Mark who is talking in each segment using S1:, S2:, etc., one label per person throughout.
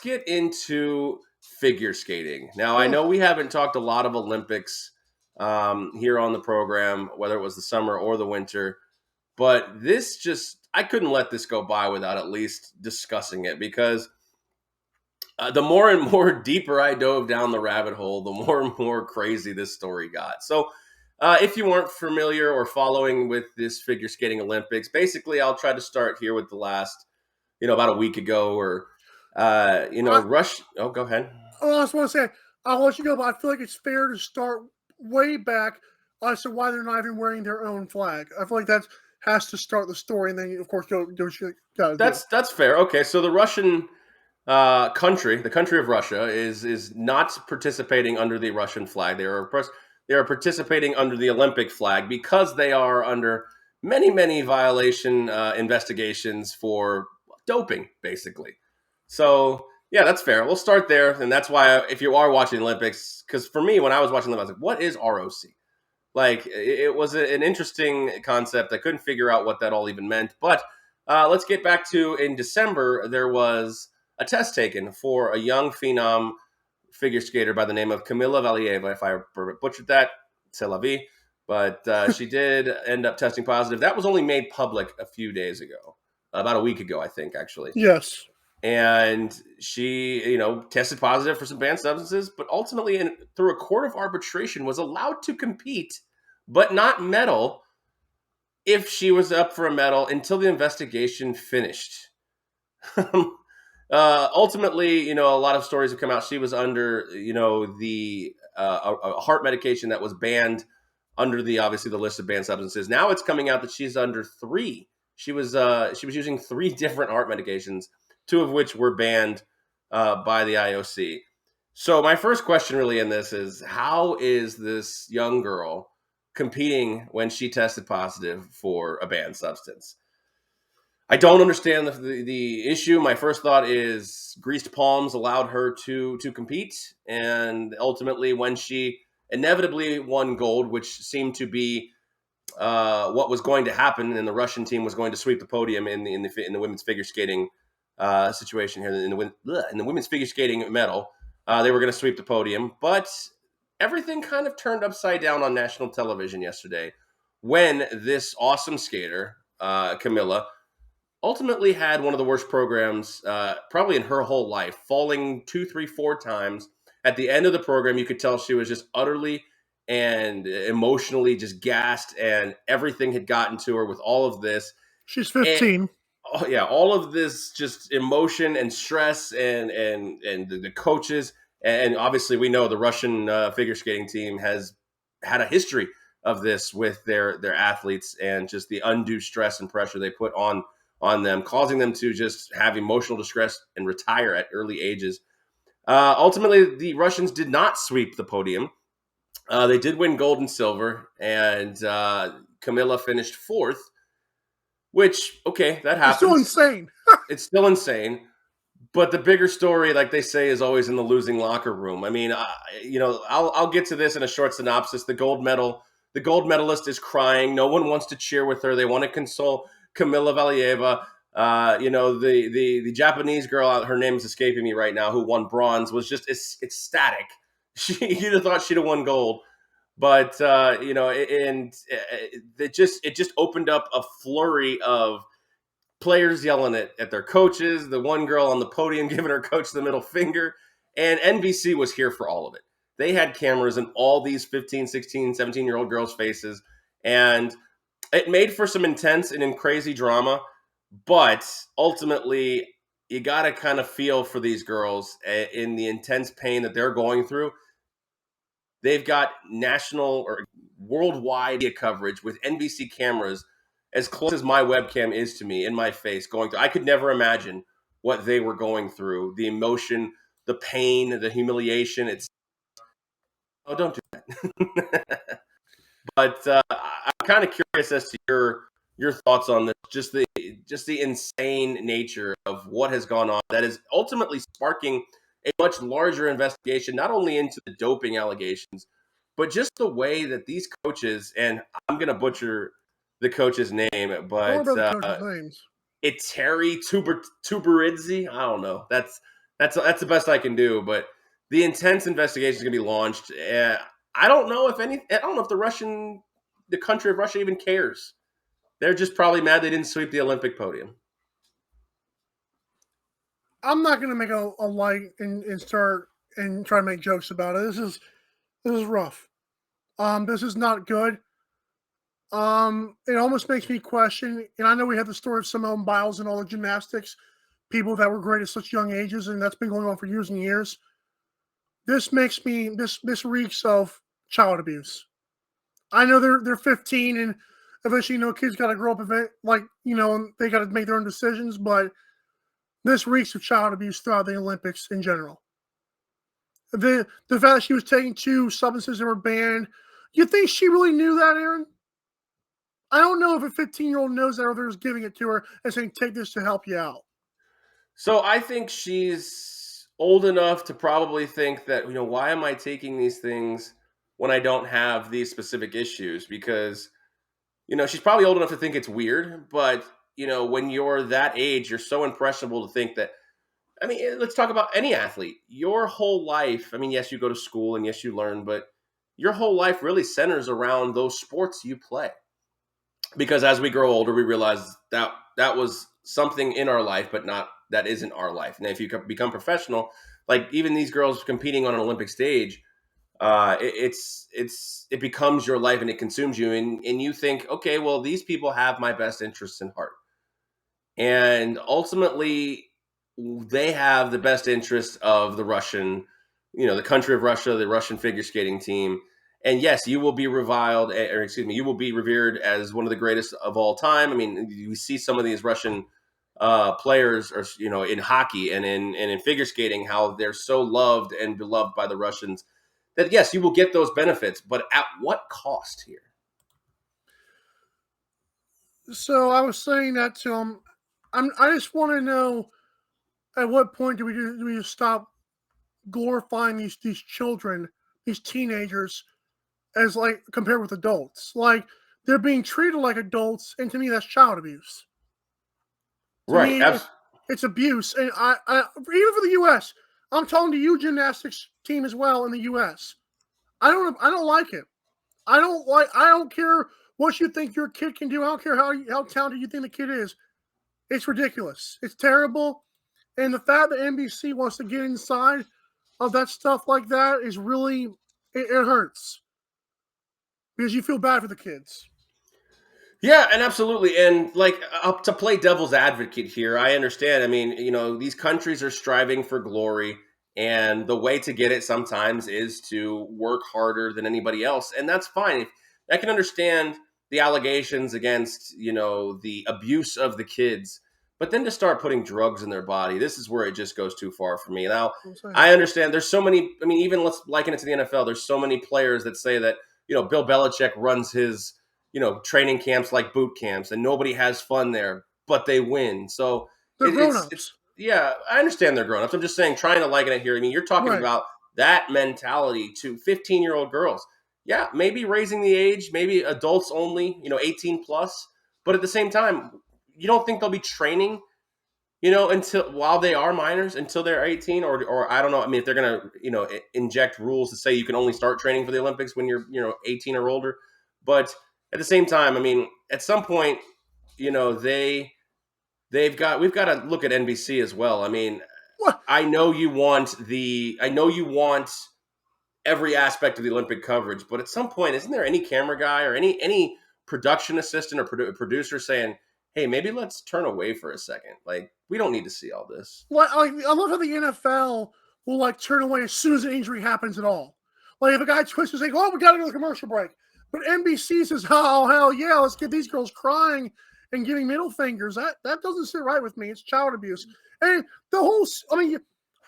S1: get into figure skating. Now, I know we haven't talked a lot of Olympics here on the program, whether it was the summer or the winter, but I couldn't let this go by without at least discussing it because the more and more deeper I dove down the rabbit hole, the more and more crazy this story got. So, if you weren't familiar or following with this figure skating Olympics, basically, I'll try to start here with the last, about a week ago or,
S2: I,
S1: Rush. Oh, go ahead.
S2: I just want to say, I'll let you go, but I feel like it's fair to start way back as to why they're not even wearing their own flag. I feel like that has to start the story, and then, of course, go do what you got to do.
S1: That's fair. Okay, so the Russian the country of Russia, is not participating under the Russian flag. They are participating under the Olympic flag because they are under many violation investigations for doping, basically. So yeah, that's fair. We'll start there, and that's why if you are watching the Olympics, because for me when I was watching them, I was like, what is ROC? Like it was an interesting concept. I couldn't figure out what that all even meant. But let's get back to in December. There was a test taken for a young phenom figure skater by the name of Kamila Valieva. If I butchered that, c'est la vie. But she did end up testing positive. That was only made public a few days ago, about a week ago, I think, actually.
S2: Yes.
S1: And she, tested positive for some banned substances, but ultimately, through a court of arbitration, was allowed to compete, but not medal if she was up for a medal until the investigation finished. Ultimately, a lot of stories have come out. She was under, the a heart medication that was banned under obviously the list of banned substances. Now it's coming out that she's under three. She was using three different heart medications, two of which were banned by the IOC. So my first question really in this is, how is this young girl competing when she tested positive for a banned substance? I don't understand the issue. My first thought is greased palms allowed her to compete, and ultimately, when she inevitably won gold, which seemed to be what was going to happen, and the Russian team was going to sweep the podium in the women's figure skating situation here in the women's figure skating medal. They were going to sweep the podium, but everything kind of turned upside down on national television yesterday when this awesome skater, Camilla, ultimately had one of the worst programs probably in her whole life, falling 2, 3, 4 times. At the end of the program, you could tell she was just utterly and emotionally just gassed, and everything had gotten to her with all of this.
S2: She's
S1: And
S2: 15.
S1: oh yeah, all of this just emotion and stress, and the coaches, and obviously we know the Russian figure skating team has had a history of this with their athletes, and just the undue stress and pressure they put on them, causing them to just have emotional distress and retire at early ages. Ultimately, the Russians did not sweep the podium. They did win gold and silver, and Camilla finished fourth, which, okay, that
S2: It's still
S1: happens.
S2: insane.
S1: It's still insane. But the bigger story, like they say, is always in the losing locker room. I mean, I'll get to this in a short synopsis. The gold medalist is crying. No one wants to cheer with her. They want to console Kamila Valieva. The Japanese girl, her name is escaping me right now, who won bronze, was just ecstatic. You'd have thought she'd have won gold, but it just opened up a flurry of players yelling at their coaches, the one girl on the podium giving her coach the middle finger, and NBC was here for all of it. They had cameras in all these 15, 16, 17-year-old girls' faces, and it made for some intense and crazy drama, but ultimately, you got to kind of feel for these girls in the intense pain that they're going through. They've got national or worldwide coverage with NBC cameras as close as my webcam is to me in my face going through. I could never imagine what they were going through, the emotion, the pain, the humiliation. Oh, don't do that. But I'm kind of curious as to your thoughts on this, just the insane nature of what has gone on that is ultimately sparking a much larger investigation, not only into the doping allegations, but just the way that these coaches, and I'm going to butcher the coach's name,
S2: Don't worry
S1: but
S2: about the coaches' names.
S1: it's Terry Tuberidze. I don't know. That's the best I can do. But the intense investigation is going to be launched. I don't know if any. I don't know if the country of Russia even cares. They're just probably mad they didn't sweep the Olympic podium.
S2: I'm not going to make a light and start and try to make jokes about it. This is rough. This is not good. It almost makes me question, and I know we have the story of Simone Biles and all the gymnastics people that were great at such young ages, and that's been going on for years and years. This makes me this reeks of child abuse. I know they're 15, and eventually, kids got to grow up, and they got to make their own decisions. But this reeks of child abuse throughout the Olympics in general. The fact that she was taking 2 substances that were banned, you think she really knew that, Aaron? I don't know if a 15-year-old knows that, or they're just giving it to her and saying, "Take this to help you out."
S1: So I think she's old enough to probably think that, why am I taking these things when I don't have these specific issues? Because, she's probably old enough to think it's weird, but, when you're that age, you're so impressionable to think that. I mean, let's talk about any athlete. Your whole life, I mean, yes, you go to school and yes, you learn, but your whole life really centers around those sports you play. Because as we grow older, we realize that was something in our life, but not that isn't our life. Now, if you become professional, like even these girls competing on an Olympic stage, it becomes your life and it consumes you, and you think, okay, well, these people have my best interests in heart, and ultimately, they have the best interest of the Russian, the country of Russia, the Russian figure skating team. And yes, you will be reviled, or excuse me, you will be revered as one of the greatest of all time. I mean, you see some of these Russian players, or in hockey and in figure skating, how they're so loved and beloved by the Russians. That yes, you will get those benefits, but at what cost here?
S2: So I was saying that to him. I just want to know, at what point do we stop glorifying these children, these teenagers, as like compared with adults? Like they're being treated like adults, and to me, that's child abuse. To
S1: Right.
S2: me, it's abuse, and even for the U.S., I'm talking to you, gymnastics team as well in the U.S. I don't like it. I don't care what you think your kid can do. I don't care how talented you think the kid is. It's ridiculous. It's terrible. And the fact that NBC wants to get inside of that stuff like that is really it hurts because you feel bad for the kids.
S1: Yeah, and absolutely. And like up to play devil's advocate here, I understand. I mean, these countries are striving for glory, and the way to get it sometimes is to work harder than anybody else, and that's fine. I can understand the allegations against, the abuse of the kids, but then to start putting drugs in their body, this is where it just goes too far for me. Now, I understand there's so many, I mean, even let's liken it to the NFL, there's so many players that say that, Bill Belichick runs his training camps like boot camps, and nobody has fun there, but they win. So
S2: They're
S1: it's
S2: grown-ups.
S1: yeah, I understand they're grown ups. I'm just saying, trying to liken it here. I mean, you're talking
S2: Right.
S1: about that mentality to 15-year-old girls. Yeah, maybe raising the age, maybe adults only, 18 plus. But at the same time, you don't think they'll be training, until while they are minors, until they're 18, or I don't know. I mean, if they're gonna, inject rules to say you can only start training for the Olympics when you're, 18 or older. But at the same time, I mean, at some point, you know, they we've got to look at NBC as well. I mean,
S2: What?
S1: I know you want every aspect of the Olympic coverage, but at some point, isn't there any camera guy or any production assistant or producer saying, "Hey, maybe let's turn away for a second. Like, we don't need to see all this."
S2: Like I love how the NFL will like turn away as soon as an injury happens at all. Like if a guy twists his ankle, oh, we got to go to commercial break. But NBC says, oh hell yeah, let's get these girls crying and giving middle fingers. That doesn't sit right with me. It's child abuse. And the whole, I mean,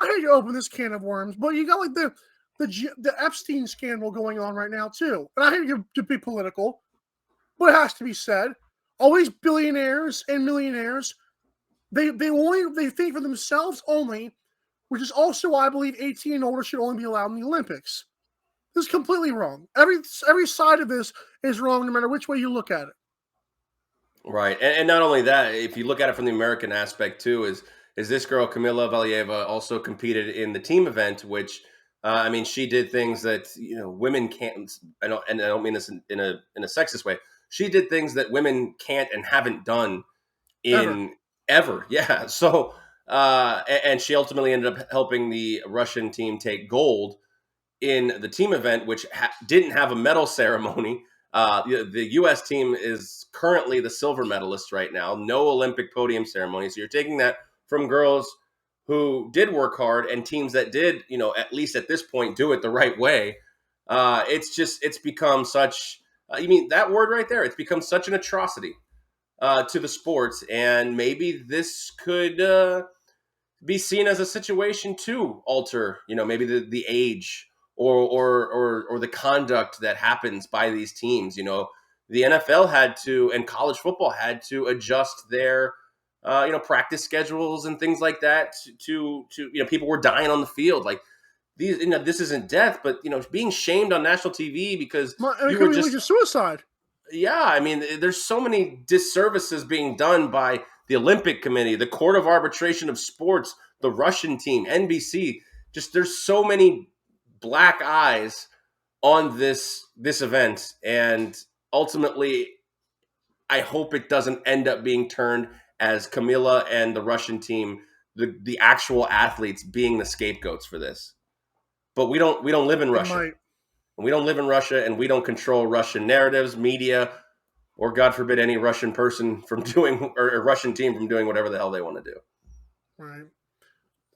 S2: I hate to open this can of worms, but you got like the Epstein scandal going on right now too. And I hate to be political, but it has to be said. All these billionaires and millionaires, they think for themselves only, which is also why I believe 18 and older should only be allowed in the Olympics. This is completely wrong. Every side of this is wrong, no matter which way you look at it.
S1: Right, and not only that, if you look at it from the American aspect too, is is this girl Kamila Valieva also competed in the team event, which I mean, she did things that women can't. And I don't mean this in a sexist way. She did things that women can't and haven't done
S2: Ever.
S1: in ever. Yeah. So and she ultimately ended up helping the Russian team take gold in the team event, which didn't have a medal ceremony. The U.S. team is currently the silver medalist right now. No Olympic podium ceremony. So you're taking that from girls who did work hard and teams that did, at least at this point, do it the right way. It's become such. You mean that word right there? It's become such an atrocity to the sports, and maybe this could be seen as a situation to alter, maybe the age or the conduct that happens by these teams. The NFL had to, and college football had to adjust their practice schedules and things like that to people were dying on the field. Like these, this isn't death, but being shamed on national TV because
S2: It
S1: you
S2: could
S1: were
S2: be leading
S1: just.
S2: to suicide.
S1: Yeah, I mean, there's so many disservices being done by the Olympic Committee, the Court of Arbitration of Sports, the Russian team, NBC. Just there's so many black eyes on this event, and ultimately, I hope it doesn't end up being turned as Camila and the Russian team, the actual athletes, being the scapegoats for this. But we don't live in
S2: It
S1: Russia.
S2: might.
S1: We don't live in Russia, and we don't control Russian narratives, media, or God forbid any Russian person from doing or a Russian team from doing whatever the hell they want to do.
S2: Right.